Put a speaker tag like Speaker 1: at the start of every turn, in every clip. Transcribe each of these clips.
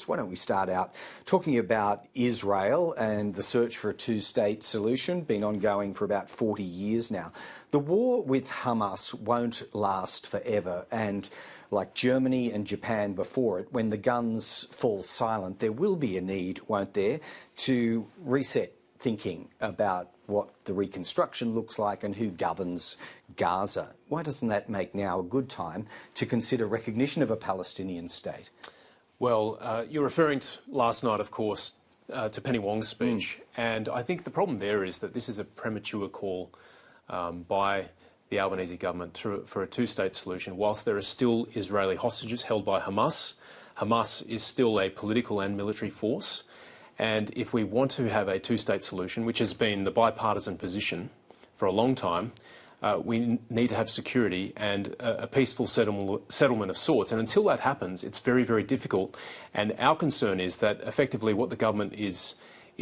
Speaker 1: Why don't we start out talking about Israel and the search for a two-state solution, been ongoing for about 40 years now. The war with Hamas won't last forever, and like Germany and Japan before it, when the guns fall silent, there will be a need, won't there, to reset thinking about what the reconstruction looks like and who governs Gaza. Why doesn't that make now a good time to consider recognition of a Palestinian state?
Speaker 2: Well, you're referring to last night, of course, to Penny Wong's speech. And I think the problem there is that this is a premature call by the Albanese government for a two-state solution. Whilst there are still Israeli hostages held by Hamas, Hamas is still a political and military force. And if we want to have a two-state solution, which has been the bipartisan position for a long time, we need to have security and a peaceful settlement of sorts. And until that happens, it's very, very difficult. And our concern is that effectively what the government is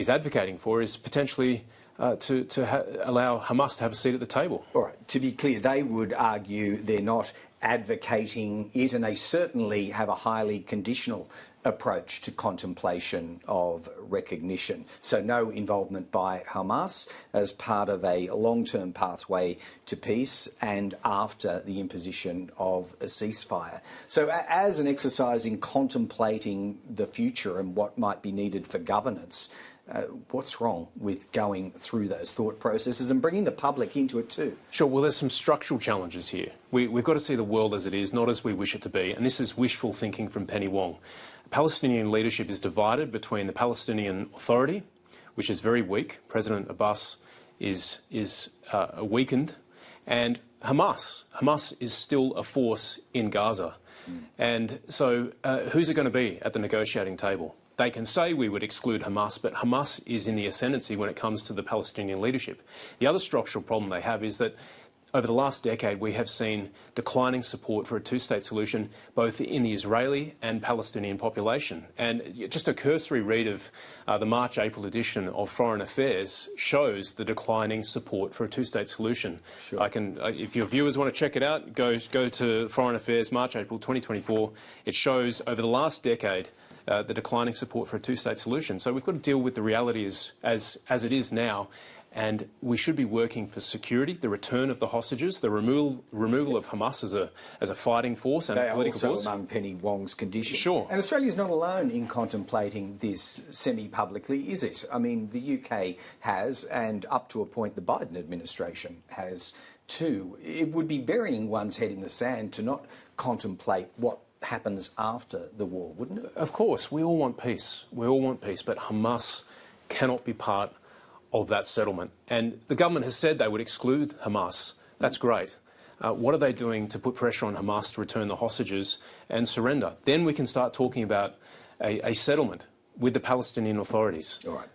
Speaker 2: advocating for is potentially to allow Hamas to have a seat at the table.
Speaker 1: All right. To be clear, they would argue they're not advocating it, and they certainly have a highly conditional approach to contemplation of recognition. So no involvement by Hamas as part of a long-term pathway to peace and after the imposition of a ceasefire. So as an exercise in contemplating the future and what might be needed for governance, what's wrong with going through those thought processes and bringing the public into it too?
Speaker 2: Sure. Well, there's some structural challenges here. We've got to see the world as it is, not as we wish it to be. And this is wishful thinking from Penny Wong. Palestinian leadership is divided between the Palestinian Authority, which is very weak. President Abbas is weakened, and Hamas. Hamas is still a force in Gaza. And so who's it going to be at the negotiating table? They can say we would exclude Hamas, but Hamas is in the ascendancy when it comes to the Palestinian leadership. The other structural problem they have is that over the last decade we have seen declining support for a two-state solution both in the Israeli and Palestinian population. And just a cursory read of the March-April edition of Foreign Affairs shows the declining support for a two-state solution.
Speaker 1: Sure.
Speaker 2: If your viewers want to check it out, go to Foreign Affairs March-April 2024. It shows over the last decade the declining support for a two-state solution. So we've got to deal with the reality as it is now, and we should be working for security, the return of the hostages, the removal of Hamas as a fighting force and a political force.
Speaker 1: They are also among Penny Wong's conditions.
Speaker 2: Sure.
Speaker 1: And Australia's not alone in contemplating this semi-publicly, is it? I mean, the UK has, and up to a point the Biden administration has too. It would be burying one's head in the sand to not contemplate what happens after the war, wouldn't it?
Speaker 2: Of course, we all want peace. We all want peace, but Hamas cannot be part of that settlement. And the government has said they would exclude Hamas. That's great. What are they doing to put pressure on Hamas to return the hostages and surrender? Then we can start talking about a settlement with the Palestinian authorities.
Speaker 1: All right.